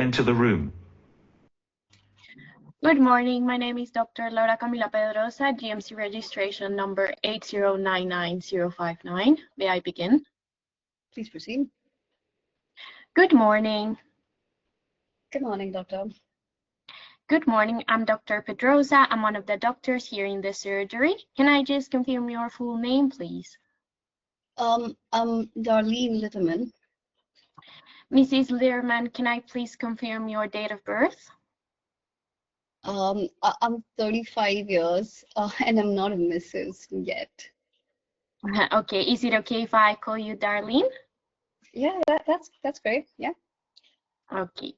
enter the room. Good morning. My name is Dr. Laura Camila Pedrosa, GMC registration number 8099059. May I begin? Please proceed. Good morning. Good morning, doctor. Good morning. I'm Dr. Pedrosa. I'm one of the doctors here in the surgery. Can I just confirm your full name, please? I'm Darlene Litterman. Mrs. Learman, can I please confirm your date of birth? I'm 35 years and I'm not a Mrs. yet. Okay. Is it okay if I call you Darlene? Yeah, that's great. Yeah. Okay.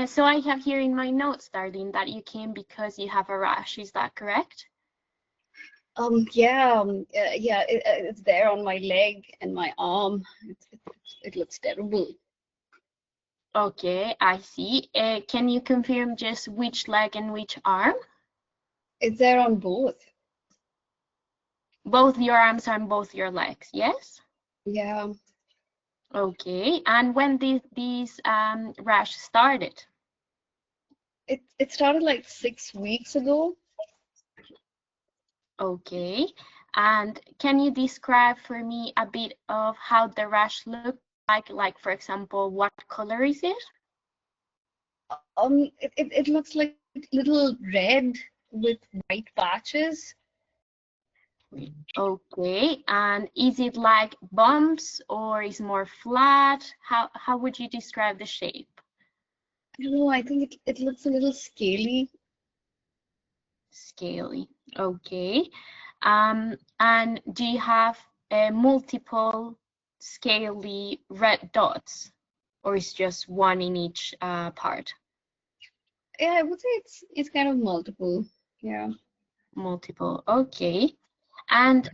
So I have here in my notes, Darlene, that you came because you have a rash. Is that correct? Yeah, it's there on my leg and my arm. It looks terrible. Okay, I see. Can you confirm just which leg and which arm? It's there on both. Both your arms and both your legs, yes? Yeah. Okay, and when did these rash started? It started like 6 weeks ago. Okay, and can you describe for me a bit of how the rash looked like? Like, for example, what color is it? It looks like little red with white patches. Okay, and is it like bumps or is more flat? How would you describe the shape? I don't know, I think it looks a little scaly. Scaly. Okay. And do you have multiple scaly red dots, or is just one in each part? Yeah, I would say it's kind of multiple. Yeah. Multiple. Okay. And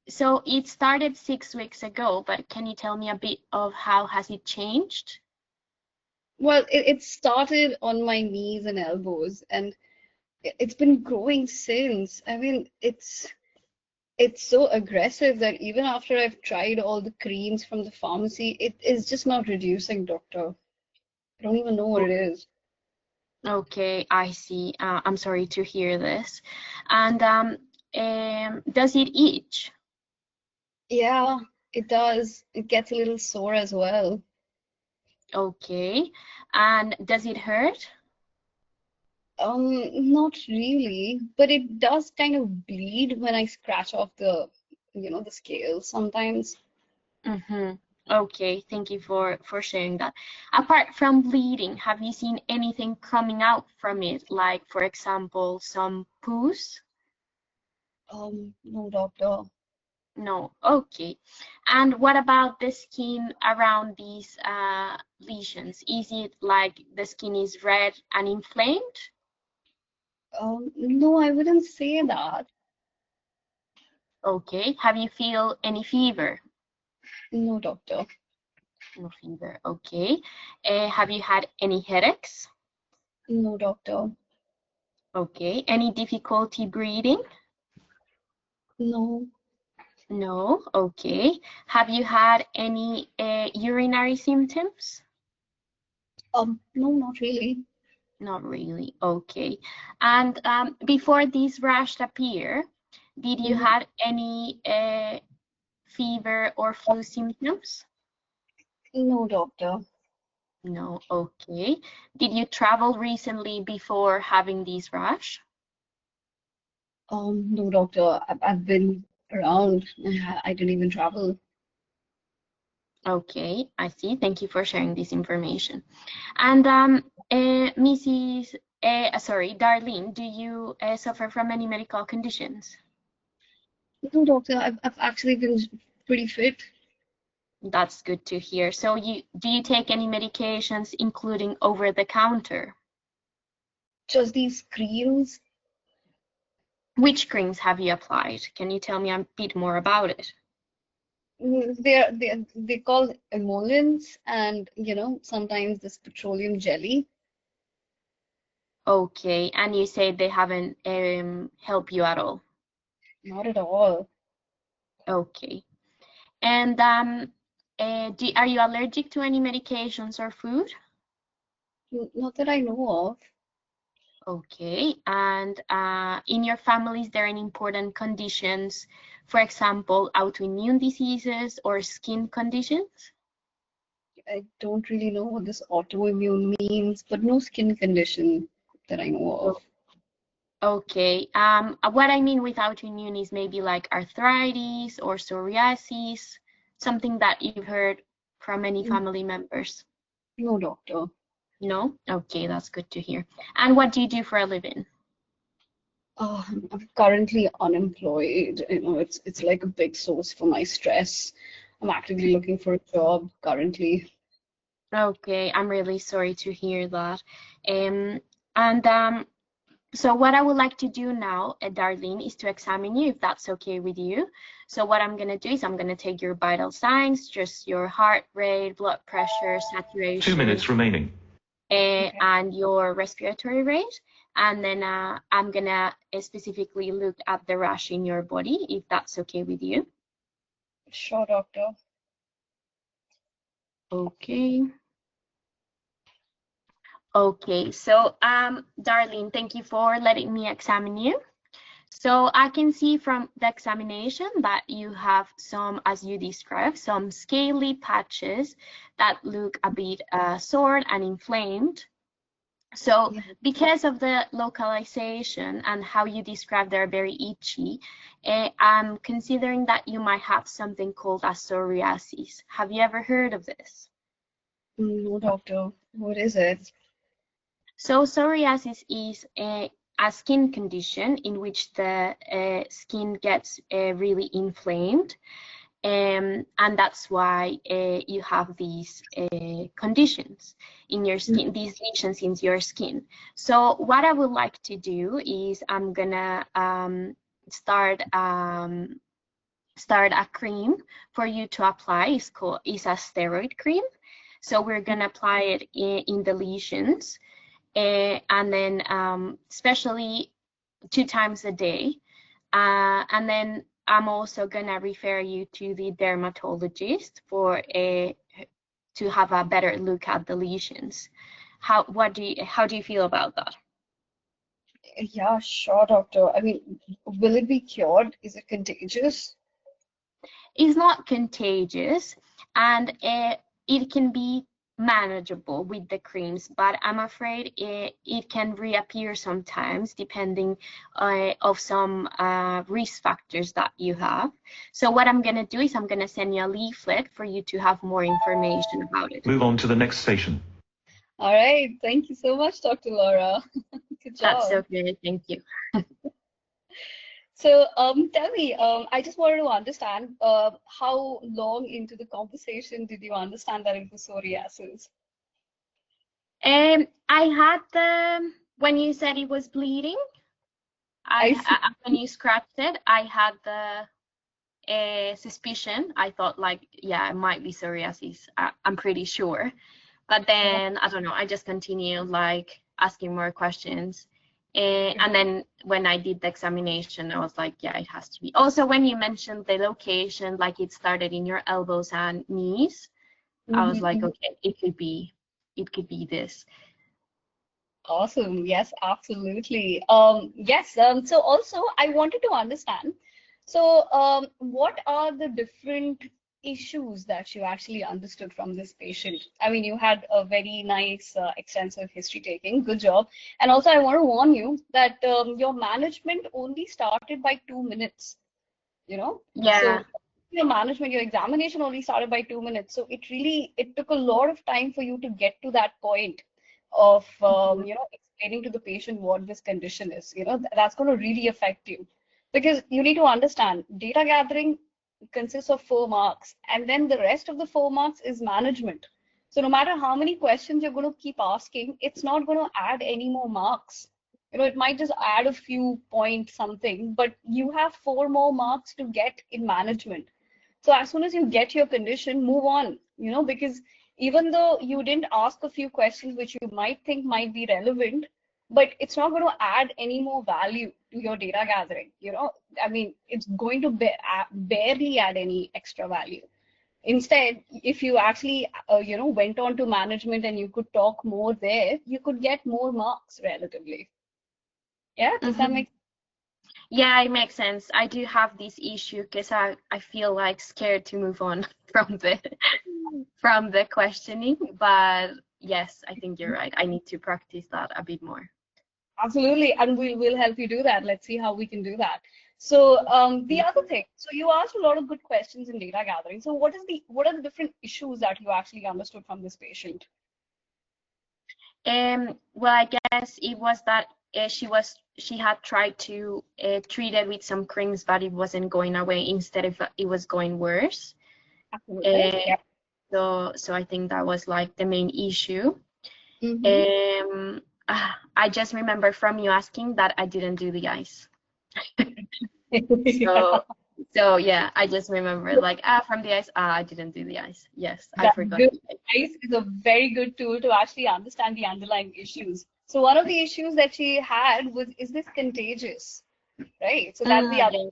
so it started 6 weeks ago, but can you tell me a bit of how has it changed? Well, it started on my knees and elbows, and it's been growing since. I mean, it's so aggressive that even after I've tried all the creams from the pharmacy, it is just not reducing, doctor. I don't even know what it is. Okay, I see. I'm sorry to hear this. And does it itch? Yeah, it does. It gets a little sore as well. Okay. And does it hurt? Not really, but it does kind of bleed when I scratch off the scales sometimes. Mm-hmm. Okay, thank you for sharing that. Apart from bleeding, have you seen anything coming out from it? Like, for example, some poos? No, doctor. No. Okay. And what about the skin around these lesions? Is it like the skin is red and inflamed? No, I wouldn't say that. Okay. Have you feel any fever? No, doctor. No fever. Okay. Have you had any headaches? No, doctor. Okay. Any difficulty breathing? No. No. Okay. Have you had any urinary symptoms? No, not really. Not really. Okay. And before this rash appear, did you have any fever or flu symptoms? No, doctor. No. Okay. Did you travel recently before having this rash? No, doctor. I've been around. I didn't even travel. Okay, I see. Thank you for sharing this information. And Darlene, do you suffer from any medical conditions? No, doctor. I've actually been pretty fit. That's good to hear. So do you take any medications, including over the counter? Just these creams. Which creams have you applied? Can you tell me a bit more about it? They call emollients, and sometimes this petroleum jelly. Okay, and you say they haven't helped you at all? Not at all. Okay. And Are you allergic to any medications or food? Not that I know of. Okay, and in your family, is there any important conditions, for example, autoimmune diseases or skin conditions? I don't really know what this autoimmune means, but no skin condition that I know of. Okay, what I mean with autoimmune is maybe like arthritis or psoriasis, something that you've heard from any family members. No, doctor. No? Okay, that's good to hear. And what do you do for a living? I'm currently unemployed. You know, it's like a big source for my stress. I'm actively looking for a job currently. Okay, I'm really sorry to hear that. And so what I would like to do now, Darlene, is to examine you, if that's okay with you. So what I'm going to do is I'm going to take your vital signs, just your heart rate, blood pressure, saturation. 2 minutes remaining. Okay. And your respiratory rate. And then I'm going to specifically look at the rash in your body, if that's okay with you. Sure, doctor. Okay. Okay, so Darlene, thank you for letting me examine you. So I can see from the examination that you have some, as you described, some scaly patches that look a bit sore and inflamed. So because of the localization and how you describe they're very itchy, I'm considering that you might have something called a psoriasis. Have you ever heard of this? No, doctor. What is it? So psoriasis is a skin condition in which the skin gets really inflamed, and that's why you have these conditions in your skin, these lesions in your skin. So what I would like to do is I'm gonna start a cream for you to apply. It's a steroid cream. So we're gonna apply it in the lesions. And then especially 2 times a day. And then I'm also gonna refer you to the dermatologist for to have a better look at the lesions. How do you feel about that? Yeah, sure, doctor. I mean, will it be cured? Is it contagious? It's not contagious, and it can be manageable with the creams, but I'm afraid it can reappear sometimes depending of some risk factors that you have. So what I'm going to do is I'm going to send you a leaflet for you to have more information about it. Move on to the next station. All right. Thank you so much, Dr. Laura. Good job. That's okay. Thank you. So, tell me, I just wanted to understand, how long into the conversation did you understand that it was psoriasis? I had when you said it was bleeding, when you scratched it, I had the suspicion. I thought like, yeah, it might be psoriasis. I'm pretty sure. But then, I don't know, I just continued like asking more questions. And then when I did the examination, I was like, yeah, it has to be. Also, when you mentioned the location, like it started in your elbows and knees, I was like, okay, it could be this. Awesome. Yes, absolutely. Yes. So also I wanted to understand. So, what are the different issues that you actually understood from this patient? I mean, you had a very nice, extensive history taking. Good job. And also, I want to warn you that your management only started by 2 minutes. You know? Yeah. So your examination only started by 2 minutes. So it took a lot of time for you to get to that point of explaining to the patient what this condition is. That's going to really affect you, because you need to understand data gathering consists of 4 marks, and then the rest of the 4 marks is management. So no matter how many questions you're going to keep asking, it's not going to add any more marks. It might just add a few point something, but you have 4 more marks to get in management. So as soon as you get your condition, move on, because even though you didn't ask a few questions which you might think might be relevant, but it's not going to add any more value to your data gathering. I mean, it's going to barely add any extra value. Instead, if you actually, went on to management and you could talk more there, you could get more marks relatively. Yeah, does that make sense? Yeah, it makes sense. I do have this issue because I feel like scared to move on from the questioning. But yes, I think you're right. I need to practice that a bit more. Absolutely, and we'll help you do that. Let's see how we can do that. So the other thing, so you asked a lot of good questions in data gathering. So what are the different issues that you actually understood from this patient? Well, I guess it was that she had tried to treat it with some creams, but it wasn't going away. Instead of it was going worse. Absolutely. Yeah. So I think that was like the main issue. I just remember from you asking that I didn't do the eyes. So yeah, I just remember like from the eyes, I didn't do the eyes. Yes, I forgot. The eyes is a very good tool to actually understand the underlying issues. So one of the issues that she had was, is this contagious? Right. So that's the other.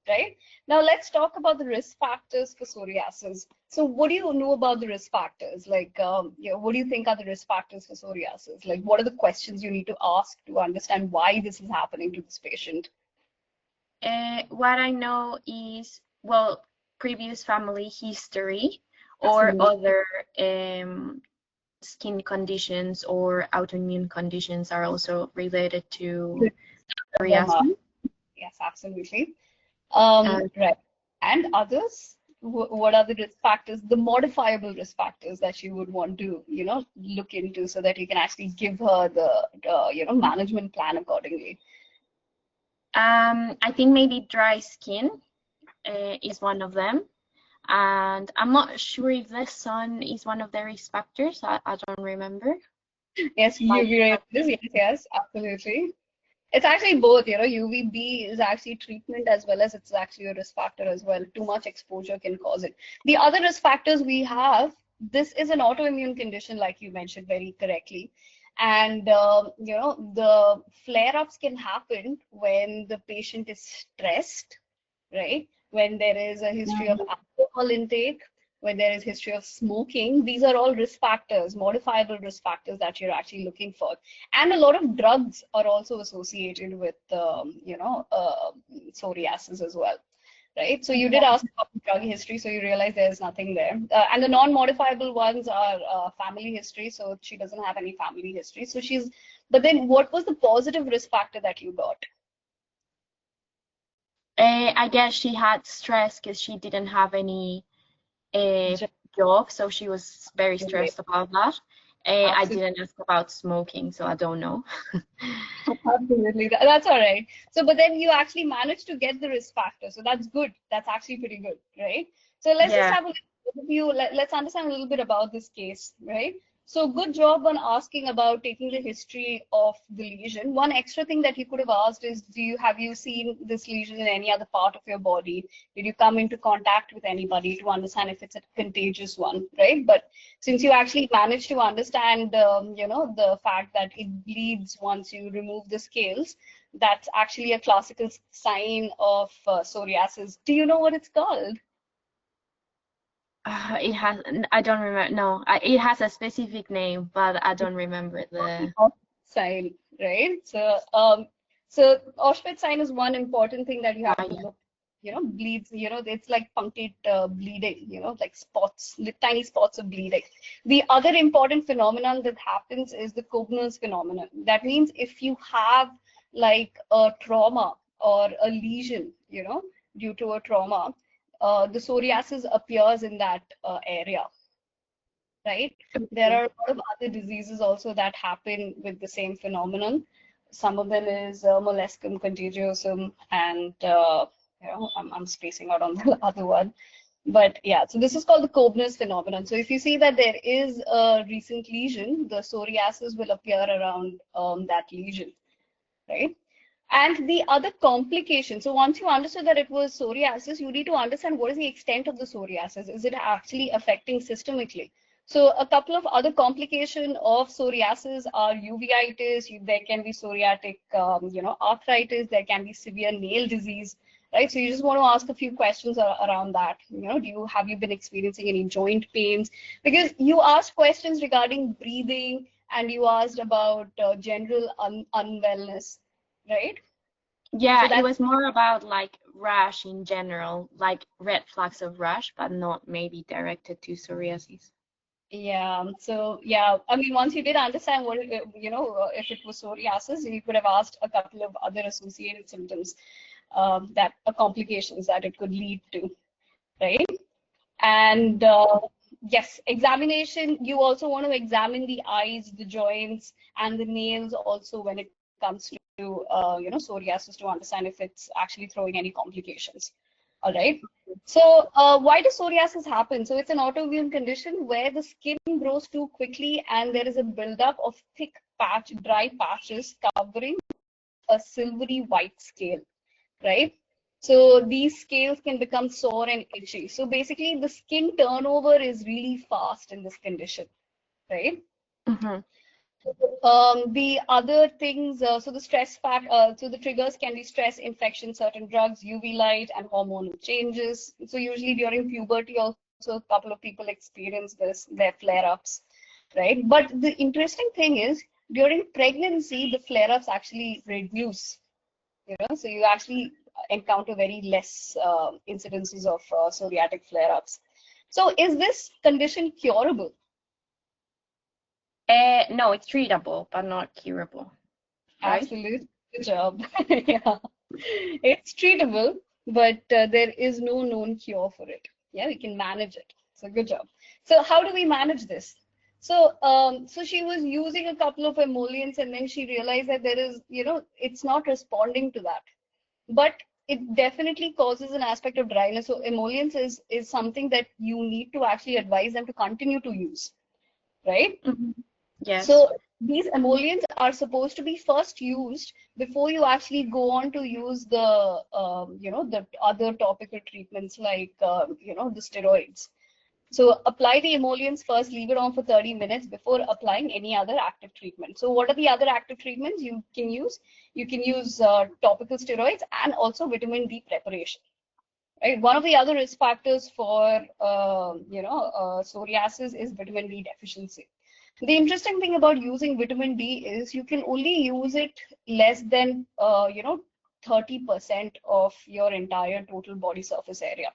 Right. Now let's talk about the risk factors for psoriasis. So what do you know about the risk factors? Like, what do you think are the risk factors for psoriasis? Like, what are the questions you need to ask to understand why this is happening to this patient? What I know is, well, previous family history or other skin conditions or autoimmune conditions are also related to psoriasis. Yes, absolutely. Right. And others, what are the risk factors, the modifiable risk factors that you would want to, look into so that you can actually give her the, management plan accordingly? I think maybe dry skin is one of them. And I'm not sure if the sun is one of the risk factors. I don't remember. Yes, UV rays, yes, absolutely. It's actually both, UVB is actually treatment as well as it's actually a risk factor as well. Too much exposure can cause it. The other risk factors we have, this is an autoimmune condition, like you mentioned very correctly. And, the flare-ups can happen when the patient is stressed, right? When there is a history of alcohol intake, when there is history of smoking. These are all risk factors, modifiable risk factors that you're actually looking for. And a lot of drugs are also associated with, psoriasis as well, right? So you did ask about drug history, so you realize there's nothing there. And the non-modifiable ones are family history, so she doesn't have any family history. So but then what was the positive risk factor that you got? I guess she had stress because she didn't have any job, so she was very stressed about that. I didn't ask about smoking, so I don't know. Absolutely, that's all right. So, but then you actually managed to get the risk factor, so that's good. That's actually pretty good, right? So let's just have a little overview. Let's understand a little bit about this case, right? So good job on asking about taking the history of the lesion. One extra thing that you could have asked is, have you seen this lesion in any other part of your body? Did you come into contact with anybody to understand if it's a contagious one, right? But since you actually managed to understand, the fact that it bleeds once you remove the scales, that's actually a classical sign of psoriasis. Do you know what it's called? It has, I don't remember. No, it has a specific name, but I don't remember the sign, right? So, Auschwitz sign is one important thing that you have to look. Bleeds. It's like punctate bleeding. Like spots, tiny spots of bleeding. The other important phenomenon that happens is the Kobner's phenomenon. That means if you have like a trauma or a lesion, due to a trauma, the psoriasis appears in that area, right? There are a lot of other diseases also that happen with the same phenomenon. Some of them is molluscum contagiosum, and I'm spacing out on the other one. But yeah, so this is called the Kobner's phenomenon. So if you see that there is a recent lesion, the psoriasis will appear around that lesion, right? And the other complication, so once you understood that it was psoriasis, you need to understand what is the extent of the psoriasis. Is it actually affecting systemically? So a couple of other complications of psoriasis are uveitis. There can be psoriatic, arthritis. There can be severe nail disease, right? So you just want to ask a few questions around that. Have you been experiencing any joint pains? Because you asked questions regarding breathing and you asked about general unwellness, right? Yeah, So it was more about like rash in general, like red flags of rash, but not maybe directed to psoriasis. yeah. So yeah, I mean, once you did understand what if it was psoriasis, you could have asked a couple of other associated symptoms, that complications that it could lead to, right? And yes, examination, you also want to examine the eyes, the joints, and the nails also when it comes to psoriasis, to understand if it's actually throwing any complications. All right. So why does psoriasis happen? So it's an autoimmune condition where the skin grows too quickly and there is a buildup of thick dry patches covering a silvery white scale, right? So these scales can become sore and itchy. So basically the skin turnover is really fast in this condition, right? Mm-hmm. The other things, so the so the triggers can be stress, infection, certain drugs, UV light, and hormonal changes. So usually during puberty also a couple of people experience their flare-ups, right? But the interesting thing is during pregnancy, the flare-ups actually reduce, so you actually encounter very less incidences of psoriatic flare-ups. So is this condition curable? No, it's treatable, but not curable, right? Absolute. Good job. Yeah, it's treatable, but there is no known cure for it. Yeah, we can manage it. So good job. So how do we manage this? So so she was using a couple of emollients and then she realized that there is, it's not responding to that. But it definitely causes an aspect of dryness. So emollients is something that you need to actually advise them to continue to use, right? Mm-hmm. Yes. So these emollients are supposed to be first used before you actually go on to use the the other topical treatments like the steroids. So apply the emollients first, leave it on for 30 minutes before applying any other active treatment. So what are the other active treatments you can use? You can use topical steroids and also vitamin D preparation. Right? One of the other risk factors for psoriasis is vitamin D deficiency. The interesting thing about using vitamin D is you can only use it less than 30% of your entire total body surface area.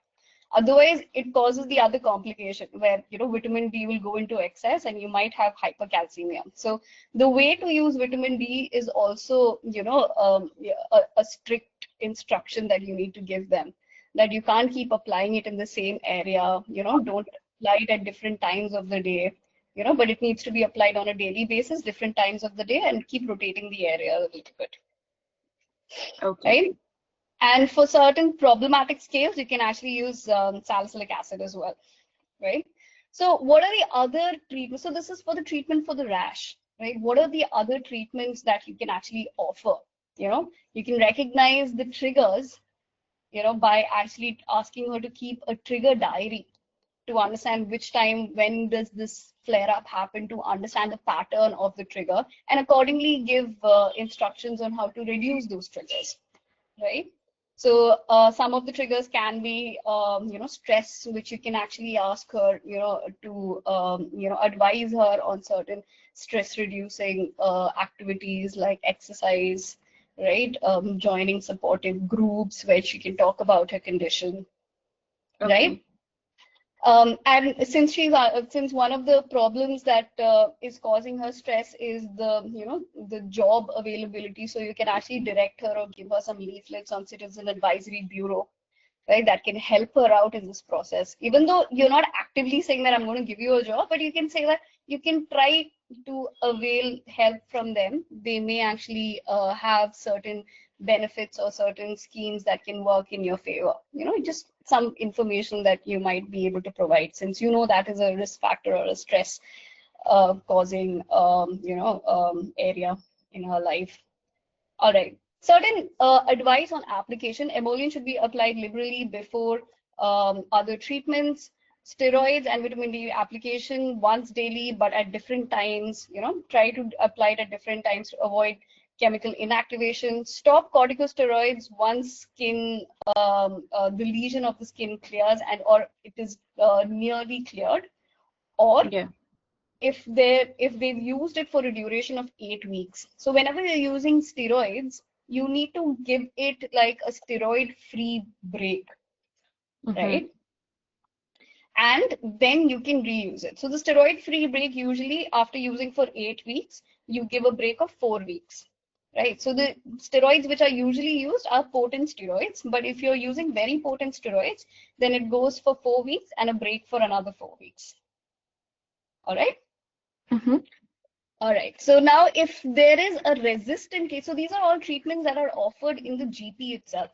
Otherwise, it causes the other complication where vitamin D will go into excess and you might have hypercalcemia. So the way to use vitamin D is also a strict instruction that you need to give them, that you can't keep applying it in the same area. Don't apply it at different times of the day. But it needs to be applied on a daily basis, different times of the day, and keep rotating the area a little bit. Okay. Right? And for certain problematic scales, you can actually use salicylic acid as well, right? So what are the other treatments? So this is for the treatment for the rash, right? What are the other treatments that you can actually offer? You can recognize the triggers, by actually asking her to keep a trigger diary to understand which time, when does this flare up happen, to understand the pattern of the trigger, and accordingly give instructions on how to reduce those triggers, right? So some of the triggers can be, stress, which you can actually ask her, to, advise her on certain stress reducing activities like exercise, right? Joining supportive groups where she can talk about her condition, right? And since one of the problems that is causing her stress is the job availability, so you can actually direct her or give her some leaflets on Citizen Advisory Bureau, right? That can help her out in this process. Even though you're not actively saying that I'm going to give you a job, but you can say that you can try to avail help from them. They may actually have certain benefits or certain schemes that can work in your favor. Just some information that you might be able to provide, since that is a risk factor or a stress causing area in her life. All right. Certain advice on application: emollient should be applied liberally before other treatments. Steroids and vitamin D application once daily, but at different times. Try to apply it at different times to avoid chemical inactivation, stop corticosteroids once skin, the lesion of the skin clears and or it is nearly cleared, or Yeah. if they've used it for a duration of 8 weeks. So whenever you're using steroids, you need to give it like a steroid-free break, right? And then you can reuse it. So the steroid-free break, usually after using for 8 weeks, you give a break of 4 weeks, right? So the steroids which are usually used are potent steroids, but if you're using very potent steroids, then it goes for 4 weeks and a break for another 4 weeks. All right? All right. So now if there is a resistant case, so these are all treatments that are offered in the GP itself.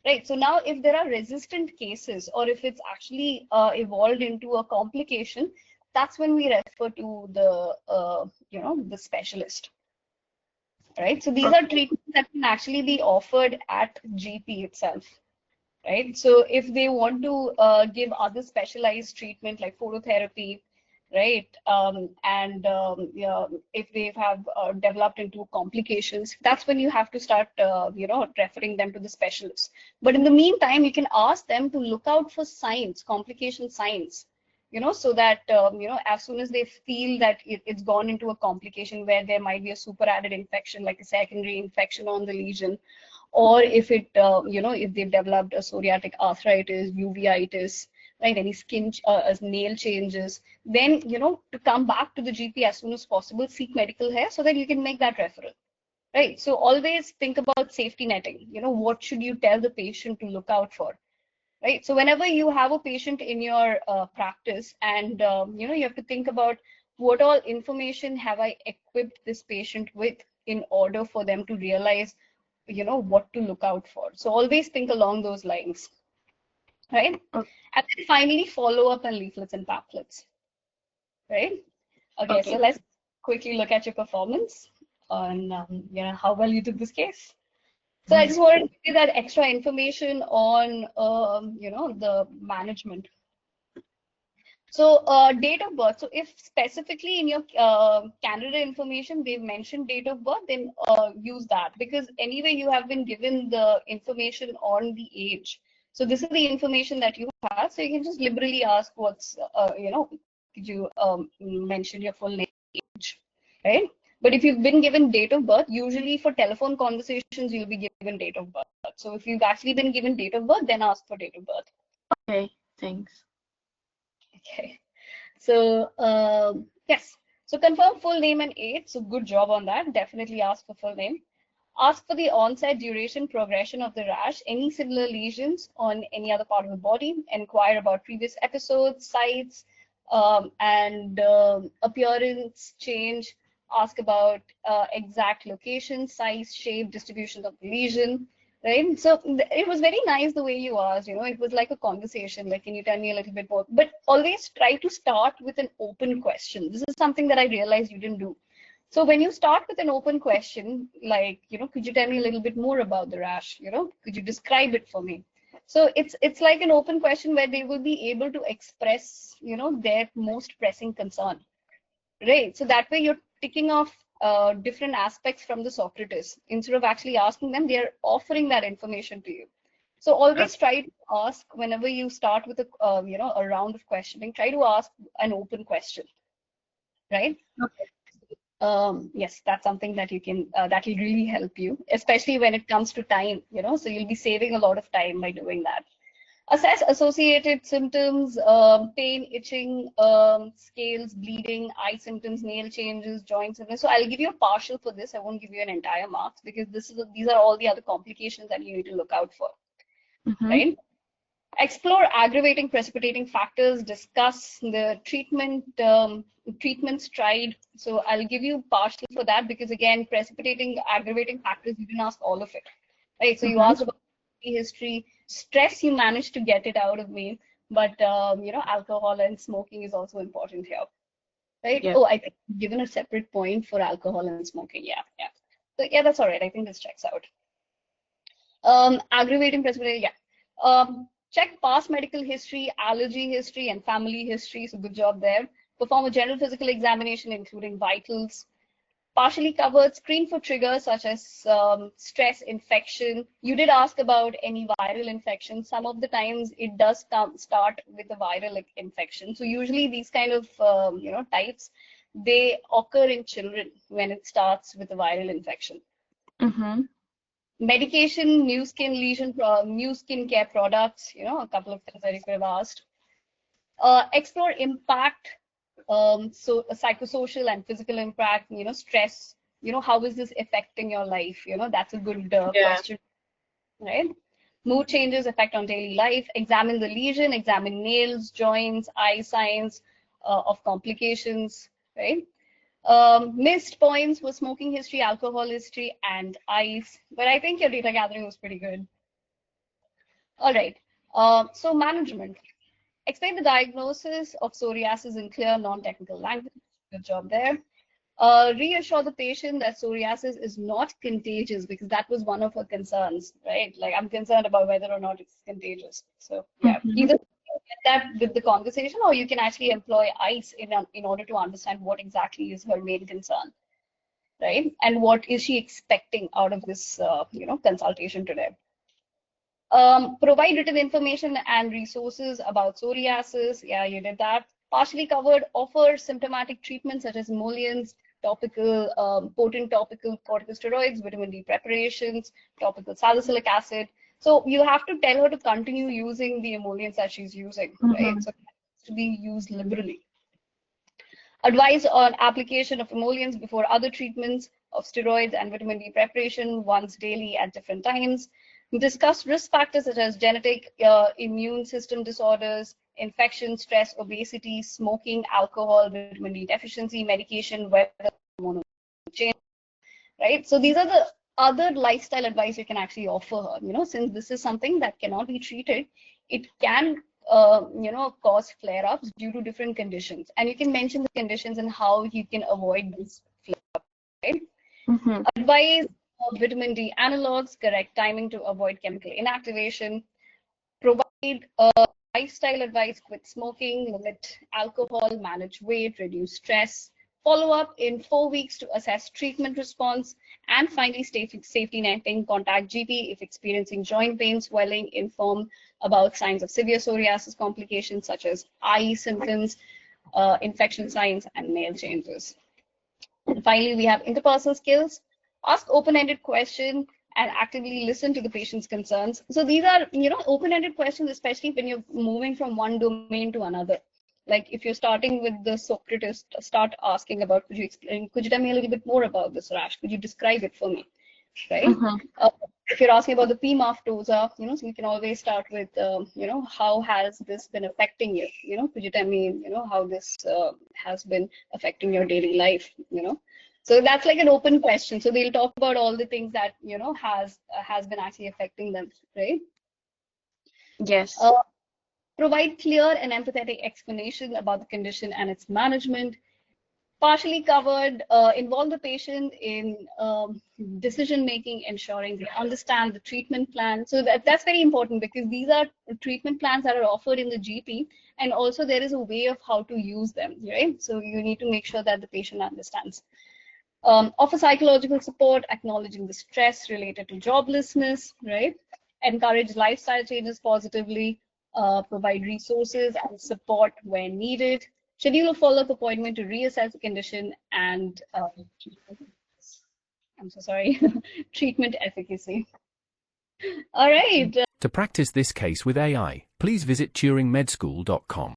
Right. So now if there are resistant cases or if it's actually evolved into a complication, that's when we refer to the, the specialist. Right. So these are treatments that can actually be offered at GP itself. Right. So if they want to give other specialized treatment like phototherapy, right, if they have developed into complications, that's when you have to start, referring them to the specialists. But in the meantime, you can ask them to look out for signs, complication signs, so that, as soon as they feel that it's gone into a complication where there might be a superadded infection, like a secondary infection on the lesion, or if it, if they've developed a psoriatic arthritis, uveitis, right, any skin, nail changes, then, to come back to the GP as soon as possible, seek medical help so that you can make that referral, right? So always think about safety netting, what should you tell the patient to look out for, right? So whenever you have a patient in your practice and, you have to think about what all information have I equipped this patient with in order for them to realize what to look out for. So always think along those lines, right? And then finally, follow up and leaflets and pamphlets, right? Okay, so let's quickly look at your performance on, how well you took this case. So I just wanted to give you that extra information on, the management. So date of birth. So if specifically in your candidate information they've mentioned date of birth, then use that, because anyway you have been given the information on the age. So this is the information that you have. So you can just liberally ask what's, could you mention your full name, age, right? But if you've been given date of birth, usually for telephone conversations you'll be given date of birth. So if you've actually been given date of birth, then ask for date of birth. Okay, thanks. Okay, so yes, so confirm full name and age. So good job on that. Definitely ask for full name. Ask for the onset, duration, progression of the rash, any similar lesions on any other part of the body. Inquire about previous episodes, sites, and appearance change. Ask about exact location, size, shape, distribution of the lesion. Right. So it was very nice the way you asked, it was like a conversation, like, can you tell me a little bit more? But always try to start with an open question. This is something that I realized you didn't do. So when you start with an open question, like, could you tell me a little bit more about the rash? Could you describe it for me? So it's like an open question where they will be able to express, their most pressing concern. Right. So that way you're ticking off different aspects from the Socrates. Instead of actually asking them, they are offering that information to you. So always try to ask whenever you start with a a round of questioning. Try to ask an open question, right? Okay. Yes, that's something that you can that will really help you, especially when it comes to time. So you'll be saving a lot of time by doing that. Assess associated symptoms, pain, itching, scales, bleeding, eye symptoms, nail changes, joint symptoms. So I'll give you a partial for this. I won't give you an entire marks because these are all the other complications that you need to look out for, right? Explore aggravating, precipitating factors. Discuss the treatments tried. So I'll give you partial for that because again, precipitating, aggravating factors, you didn't ask all of it, right? So you asked about history. Stress, you managed to get it out of me, but alcohol and smoking is also important here, right? Yeah. Oh, I think I've given a separate point for alcohol and smoking. Yeah. So yeah, that's all right. I think this checks out. Aggravating precipitating, yeah. Check past medical history, allergy history, and family history. So good job there. Perform a general physical examination, including vitals. Partially covered, screen for triggers such as stress, infection. You did ask about any viral infection. Some of the times it does start with a viral infection. So usually these kind of types, they occur in children when it starts with a viral infection. Medication, new skin lesion, new skin care products, a couple of things that you could have asked. Explore impact, so psychosocial and physical impact, stress, how is this affecting your life? That's a good question, right? Mood changes, effect on daily life. Examine the lesion, examine nails, joints, eye signs of complications, right? Missed points were smoking history, alcohol history, and eyes. But I think your data gathering was pretty good. All right. So management. Explain the diagnosis of psoriasis in clear, non-technical language. Good job there. Reassure the patient that psoriasis is not contagious, because that was one of her concerns, right? Like, I'm concerned about whether or not it's contagious. So yeah, either get that with the conversation, or you can actually employ ICE in order to understand what exactly is her main concern, right? And what is she expecting out of this, consultation today. Provide written information and resources about psoriasis. Yeah, you did that. Partially covered. Offer symptomatic treatments such as emollients, topical, potent topical corticosteroids, vitamin D preparations, topical salicylic acid. So you have to tell her to continue using the emollients that she's using, right? So it has to be used liberally. Advise on application of emollients before other treatments of steroids and vitamin D preparation once daily at different times. Discuss risk factors such as genetic, immune system disorders, infection, stress, obesity, smoking, alcohol, vitamin D deficiency, medication, weather, hormonal change, right? So these are the other lifestyle advice you can actually offer her. Since this is something that cannot be treated, it can, cause flare-ups due to different conditions. And you can mention the conditions and how you can avoid this flare-up, right? Advise vitamin D analogs, correct timing to avoid chemical inactivation. Provide lifestyle advice: quit smoking, limit alcohol, manage weight, reduce stress. Follow up in 4 weeks to assess treatment response. And finally, safety netting: contact GP if experiencing joint pain, swelling, inform about signs of severe psoriasis complications such as eye symptoms, infection signs, and nail changes. And finally, we have interpersonal skills. Ask open-ended questions and actively listen to the patient's concerns. So these are, open-ended questions, especially when you're moving from one domain to another. Like if you're starting with the Socrates, start asking about, could you tell me a little bit more about this rash? Could you describe it for me, right? If you're asking about the PMAF-TOSA, so you can always start with, how has this been affecting you? Could you tell me, how this has been affecting your daily life, So that's like an open question. So they'll talk about all the things that, has been actually affecting them, right? Yes. Provide clear and empathetic explanation about the condition and its management. Partially covered, involve the patient in decision-making, ensuring they understand the treatment plan. So that's very important, because these are treatment plans that are offered in the GP, and also there is a way of how to use them, right? So you need to make sure that the patient understands. Offer psychological support, acknowledging the stress related to joblessness, right? Encourage lifestyle changes positively, provide resources and support when needed. Schedule a follow-up appointment to reassess the condition and, I'm so sorry, treatment efficacy. All right. To practice this case with AI, please visit TuringMedSchool.com.